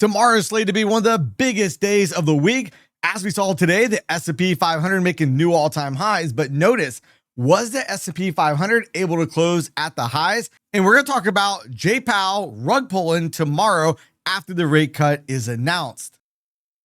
Tomorrow is slated to be one of the biggest days of the week. As we saw today, the S&P 500 making new all-time highs, but notice, was the S&P 500 able to close at the highs? And we're going to talk about Jay Powell rug pulling tomorrow after the rate cut is announced.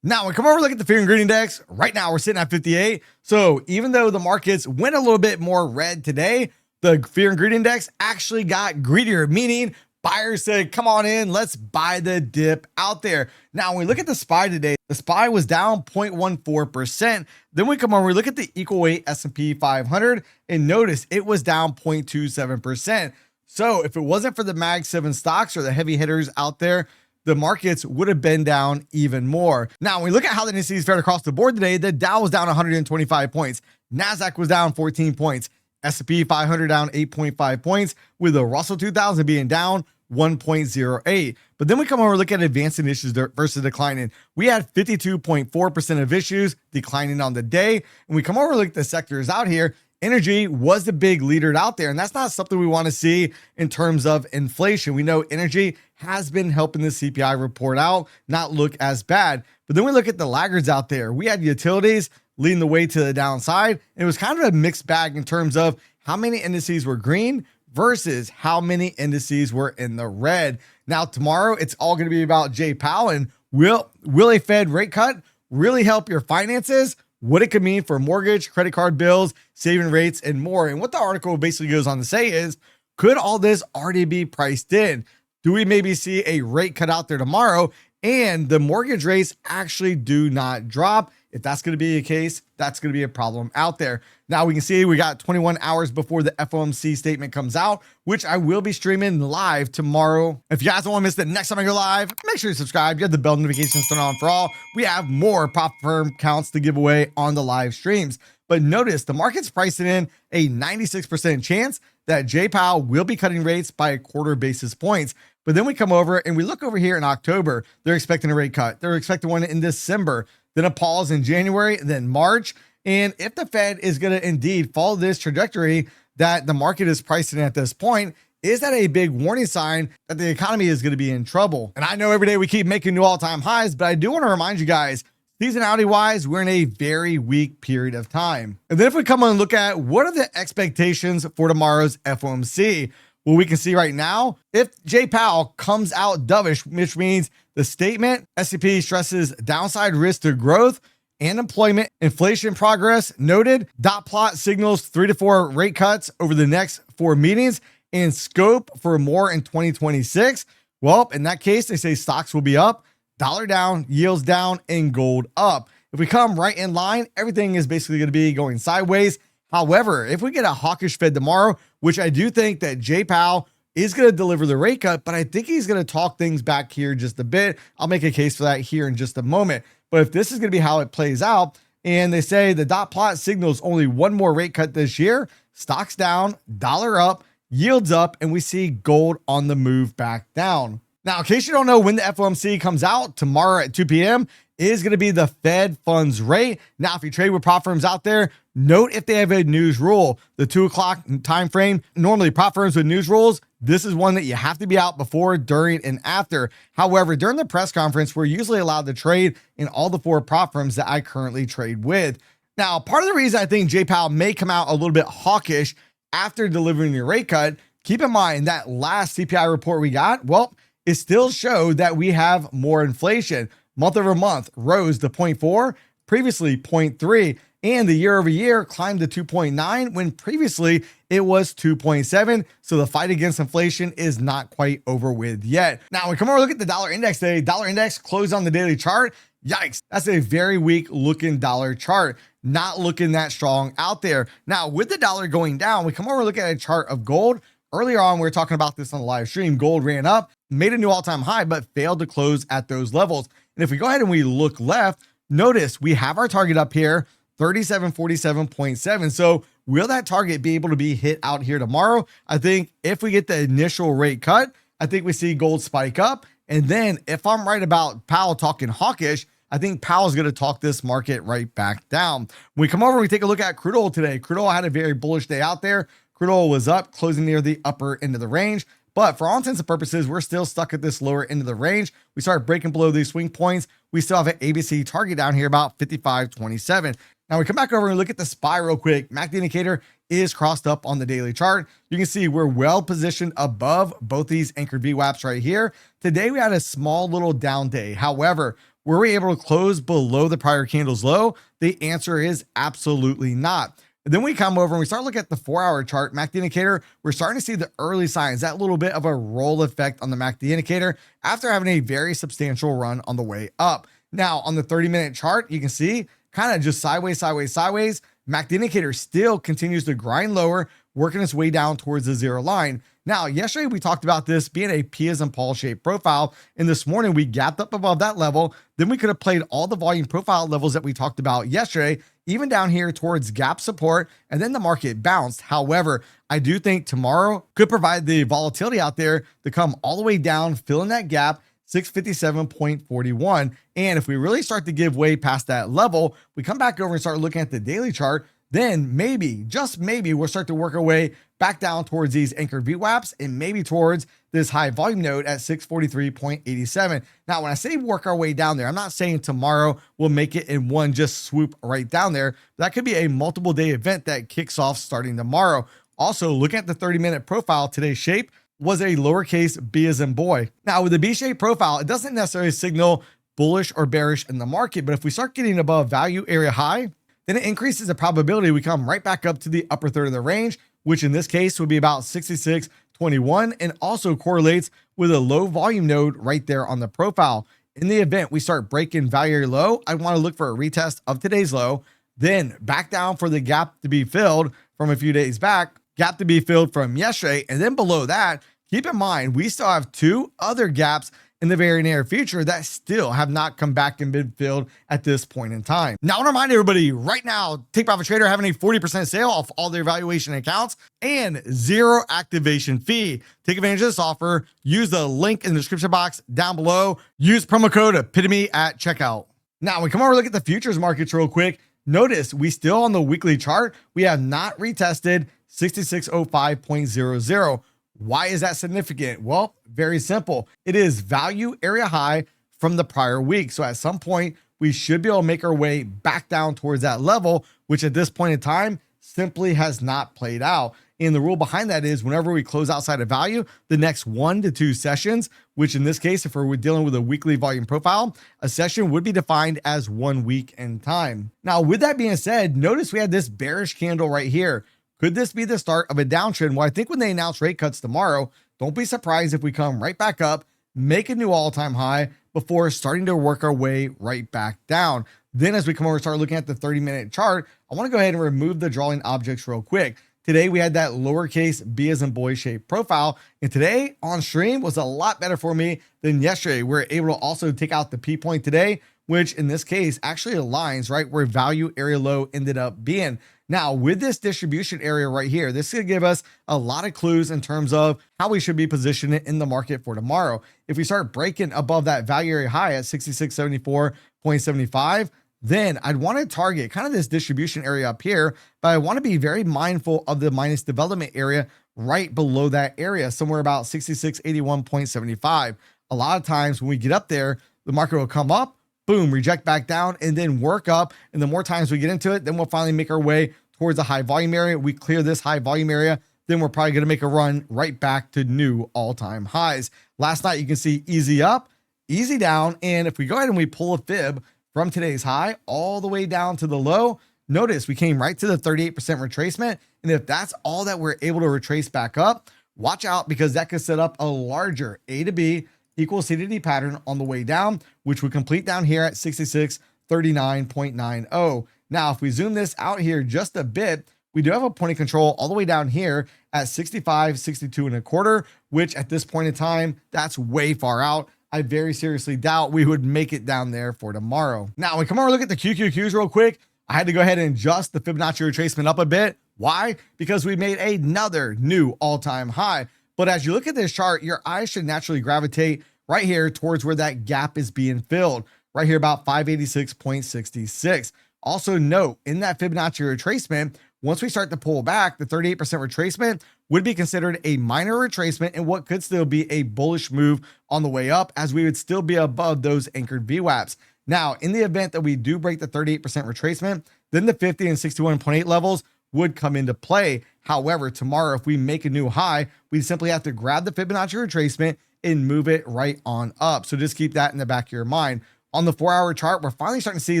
Now, we come over and look at the fear and greed index. Right now, we're sitting at 58. So even though the markets went a little bit more red today, the fear and greed index actually got greedier, meaning buyers said, come on in, let's buy the dip out there. Now, when we look at the SPY today, the SPY was down 0.14%. Then we come over, we look at the equal weight S&P 500 and notice it was down 0.27%. So if it wasn't for the Mag 7 stocks or the heavy hitters out there, the markets would have been down even more. Now, when we look at how the indices fared across the board today, the Dow was down 125 points. NASDAQ was down 14 points. S&P 500 down 8.5 points, with the Russell 2000 being down 1.08. But then we come over and look at advancing issues versus declining. We had 52.4% of issues declining on the day. And we come over and look at the sectors out here. Energy was the big leader out there, and that's not something we want to see in terms of inflation. We know energy has been helping the CPI report out not look as bad. But then we look at the laggards out there. We had utilities leading the way to the downside. And it was kind of a mixed bag in terms of how many indices were green versus how many indices were in the red. Now, tomorrow, it's all going to be about Jay Powell and will a Fed rate cut really help your finances? What it could mean for mortgage, credit card bills, saving rates, and more. And what the article basically goes on to say is, could all this already be priced in? Do we maybe see a rate cut out there tomorrow and the mortgage rates actually do not drop? If that's going to be the case, that's going to be a problem out there. Now we can see we got 21 hours before the FOMC statement comes out, which I will be streaming live tomorrow. If you guys don't want to miss the next time I go live, make sure you subscribe. You have the bell notifications turned on for all. We have more prop firm counts to give away on the live streams. But notice the market's pricing in a 96% chance that Jay Powell will be cutting rates by a quarter basis points. But then we come over and we look over here in October, they're expecting a rate cut. They're expecting one in December, then a pause in January, then March. And if the Fed is going to indeed follow this trajectory that the market is pricing at this point, is that a big warning sign that the economy is going to be in trouble? And I know every day we keep making new all-time highs, but I do want to remind you guys, seasonality wise, we're in a very weak period of time. And then if we come on and look at what are the expectations for tomorrow's FOMC, well, we can see right now, if Jay Powell comes out dovish, which means the statement, S&P stresses downside risk to growth and employment, inflation progress noted, dot plot signals 3 to 4 rate cuts over the next 4 meetings and scope for more in 2026. Well, in that case, they say stocks will be up, dollar down, yields down, and gold up. If we come right in line, everything is basically going to be going sideways. However, if we get a hawkish Fed tomorrow, which I do think that Jay Powell is going to deliver the rate cut, but I think he's going to talk things back here just a bit. I'll make a case for that here in just a moment. But if this is going to be how it plays out, and they say the dot plot signals only one more rate cut this year, stocks down, dollar up, yields up, and we see gold on the move back down. Now, in case you don't know when the FOMC comes out, tomorrow at 2 p.m. is going to be the Fed funds rate. Now, if you trade with prop firms out there, note if they have a news rule, the 2 o'clock time frame, normally prop firms with news rules, this is one that you have to be out before, during, and after. However, during the press conference, we're usually allowed to trade in all the 4 prop firms that I currently trade with. Now, part of the reason I think Jay Powell may come out a little bit hawkish after delivering the rate cut, keep in mind that last CPI report we got, well, it still showed that we have more inflation. Month over month rose to 0.4, previously 0.3, and the year over year climbed to 2.9 when previously it was 2.7. So the fight against inflation is not quite over with yet. Now, when we come over and look at the dollar index today, dollar index closed on the daily chart. Yikes, that's a very weak looking dollar chart, not looking that strong out there. Now, with the dollar going down, we come over and look at a chart of gold. Earlier on, we were talking about this on the live stream. Gold ran up, made a new all-time high, but failed to close at those levels. And if we go ahead and we look left, notice we have our target up here, 3747.7. So will that target be able to be hit out here tomorrow? I think if we get the initial rate cut, I think we see gold spike up. And then if I'm right about Powell talking hawkish, I think Powell's going to talk this market right back down. When we come over and we take a look at crude oil today, crude oil had a very bullish day out there. Crude oil was up, closing near the upper end of the range, But for all intents and purposes, we're still stuck at this lower end of the range. We start breaking below these swing points. We still have an ABC target down here about 55.27. Now we come back over and look at the SPY real quick. MACD indicator is crossed up on the daily chart. You can see we're well positioned above both these anchored VWAPs right here. Today we had a small little down day. However, were we able to close below the prior candle's low? The answer is absolutely not. And then we come over and we start looking at the 4-hour chart, MACD indicator. We're starting to see the early signs, that little bit of a roll effect on the MACD indicator after having a very substantial run on the way up. Now on the 30-minute chart, you can see kind of just sideways. MACD indicator still continues to grind lower, working its way down towards the zero line. Now, yesterday we talked about this being a P as in Paul shaped profile, and this morning we gapped up above that level. Then we could have played all the volume profile levels that we talked about yesterday, even down here towards gap support, and then the market bounced. However, I do think tomorrow could provide the volatility out there to come all the way down, fill in that gap, 657.41. And if we really start to give way past that level, we come back over and start looking at the daily chart, then maybe, just maybe, we'll start to work our way back down towards these anchored VWAPs and maybe towards this high volume node at 643.87. Now, when I say work our way down there, I'm not saying tomorrow we'll make it in one just swoop right down there. That could be a multiple day event that kicks off starting tomorrow. Also, looking at the 30-minute profile, today's shape was a lowercase b as in boy. Now, with the B-shaped profile, it doesn't necessarily signal bullish or bearish in the market, but if we start getting above value area high, then it increases the probability we come right back up to the upper third of the range, which in this case would be about 66.21, and also correlates with a low volume node right there on the profile. In the event we start breaking value area low, I want to look for a retest of today's low, then back down for the gap to be filled from a few days back, gap to be filled from yesterday, and then below that, keep in mind, we still have two other gaps in the very near future that still have not come back and been filled at this point in time. Now, I want to remind everybody right now, Take Profit Trader having a 40% sale off all their valuation accounts and 0 activation fee. Take advantage of this offer. Use the link in the description box down below. Use promo code epitome at checkout. Now, we come over and look at the futures markets real quick. Notice we still on the weekly chart, we have not retested 6605.00. Why is that significant? Well, very simple. It is value area high from the prior week. So at some point, we should be able to make our way back down towards that level, which at this point in time simply has not played out. And the rule behind that is whenever we close outside of value, the next 1 to 2 sessions, which in this case, if we're dealing with a weekly volume profile, a session would be defined as 1 week in time. Now, with that being said, notice we had this bearish candle right here. Could this be the start of a downtrend? Well, I think when they announce rate cuts tomorrow, don't be surprised if we come right back up, make a new all-time high before starting to work our way right back down. Then as we come over and start looking at the 30-minute chart, I want to go ahead and remove the drawing objects real quick. Today, we had that lowercase b as in boy shaped profile. And today on stream was a lot better for me than yesterday. We're able to also take out the P point today, which in this case actually aligns right where value area low ended up being. Now, with this distribution area right here, this could give us a lot of clues in terms of how we should be positioned in the market for tomorrow. If we start breaking above that value area high at 6674.75, then I'd want to target kind of this distribution area up here, but I want to be very mindful of the minus development area right below that area, somewhere about 6681.75. A lot of times when we get up there, the market will come up, boom, reject back down, and then work up. And the more times we get into it, then we'll finally make our way towards the high volume area. We clear this high volume area, then we're probably going to make a run right back to new all-time highs. Last night, you can see easy up, easy down. And if we go ahead and we pull a fib from today's high all the way down to the low, notice we came right to the 38% retracement. And if that's all that we're able to retrace back up, watch out, because that could set up a larger A to B equal C to D pattern on the way down, which would complete down here at 6639.90. Now, if we zoom this out here just a bit, we do have a point of control all the way down here at 65.62 which at this point in time, that's way far out. I very seriously doubt we would make it down there for tomorrow. Now, we come over and look at the QQQs real quick. I had to go ahead and adjust the Fibonacci retracement up a bit. Why? Because we made another new all-time high. But as you look at this chart, your eyes should naturally gravitate right here towards where that gap is being filled, right here about 586.66. Also note, in that Fibonacci retracement, once we start to pull back, the 38% retracement would be considered a minor retracement and what could still be a bullish move on the way up, as we would still be above those anchored VWAPs. Now, in the event that we do break the 38% retracement, then the 50 and 61.8 levels would come into play. However, tomorrow, if we make a new high, we simply have to grab the Fibonacci retracement and move it right on up. So just keep that in the back of your mind. On the 4-hour chart, we're finally starting to see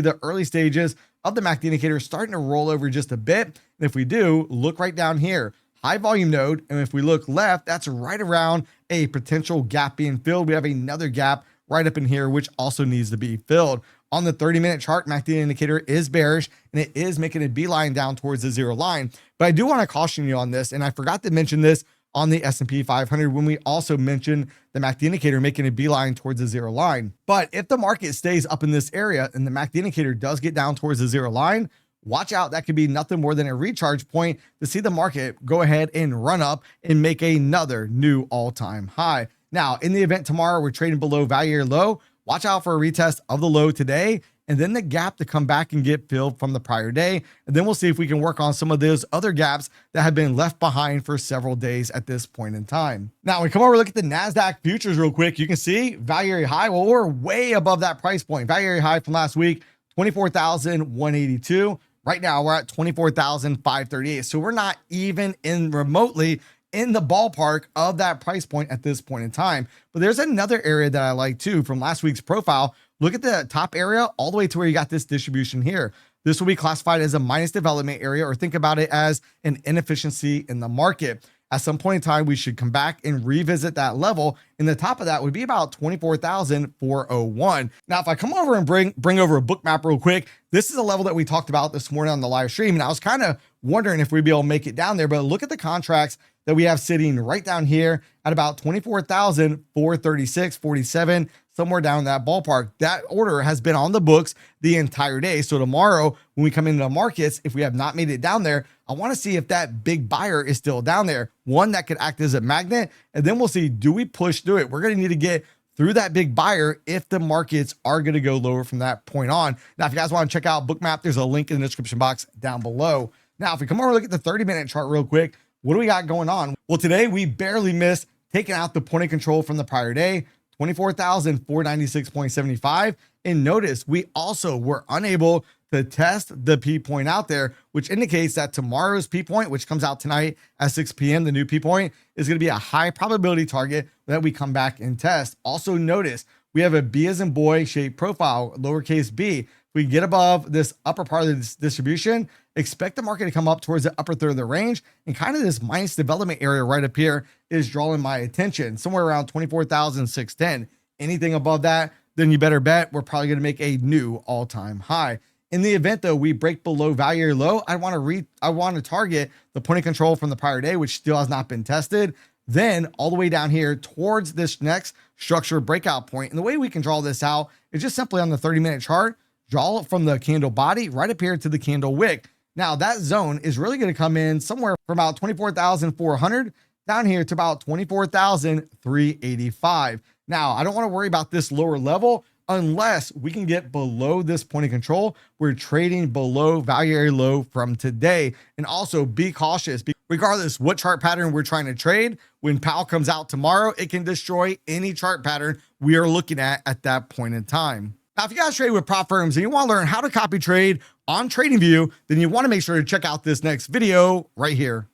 the early stages of the MACD indicator starting to roll over just a bit. And if we do, look right down here, high volume node. And if we look left, that's right around a potential gap being filled. We have another gap right up in here, which also needs to be filled. On the 30-minute chart, MACD indicator is bearish and it is making a beeline down towards the 0 line. But I do want to caution you on this, and I forgot to mention this on the S&P 500 when we also mentioned the MACD indicator making a beeline towards the 0 line. But if the market stays up in this area and the MACD indicator does get down towards the 0 line, watch out. That could be nothing more than a recharge point to see the market go ahead and run up and make another new all-time high. Now, in the event tomorrow we're trading below value area low, watch out for a retest of the low today, and then the gap to come back and get filled from the prior day. And then we'll see if we can work on some of those other gaps that have been left behind for several days at this point in time. Now, when we come over, look at the NASDAQ futures real quick. You can see value area high. Well, we're way above that price point. Value area high from last week, 24,182. Right now, we're at 24,538. So we're not even in remotely in the ballpark of that price point at this point in time. But there's another area that I like too from last week's profile. Look at the top area all the way to where you got this distribution here. This will be classified as a minus development area, or think about it as an inefficiency in the market. At some point in time, we should come back and revisit that level. And the top of that would be about 24,401. Now, if I come over and bring over a book map real quick, this is a level that we talked about this morning on the live stream. And I was kind of wondering if we'd be able to make it down there, but look at the contracts that we have sitting right down here at about 24,436.47, somewhere down in that ballpark. That order has been on the books the entire day. So tomorrow, when we come into the markets, if we have not made it down there, I want to see if that big buyer is still down there, one that could act as a magnet. And then we'll see, do we push through it? We're going to need to get through that big buyer if the markets are going to go lower from that point on. Now, if you guys want to check out Bookmap, there's a link in the description box down below. Now, if we come over and look at the 30-minute chart real quick, what do we got going on? Well, today we barely missed taking out the point of control from the prior day, 24,496.75. And notice we also were unable to test the P point out there, which indicates that tomorrow's P point, which comes out tonight at 6 p.m., the new P point is going to be a high probability target that we come back and test. Also notice we have a B as in boy shaped profile, lowercase b. If we get above this upper part of this distribution, expect the market to come up towards the upper third of the range, and kind of this minus development area right up here is drawing my attention, somewhere around 24,610. Anything above that, then you better bet we're probably going to make a new all-time high. In the event though we break below value area low, I want to target the point of control from the prior day, which still has not been tested. Then all the way down here towards this next structure breakout point. And the way we can draw this out is just simply on the 30-minute chart, draw it from the candle body right up here to the candle wick. Now that zone is really going to come in somewhere from about 24,400 down here to about 24,385. Now, I don't want to worry about this lower level unless we can get below this point of control. We're trading below value area low from today. And also be cautious. Regardless what chart pattern we're trying to trade, when Powell comes out tomorrow, it can destroy any chart pattern we are looking at that point in time. Now, if you guys trade with prop firms and you want to learn how to copy trade on TradingView, then you want to make sure to check out this next video right here.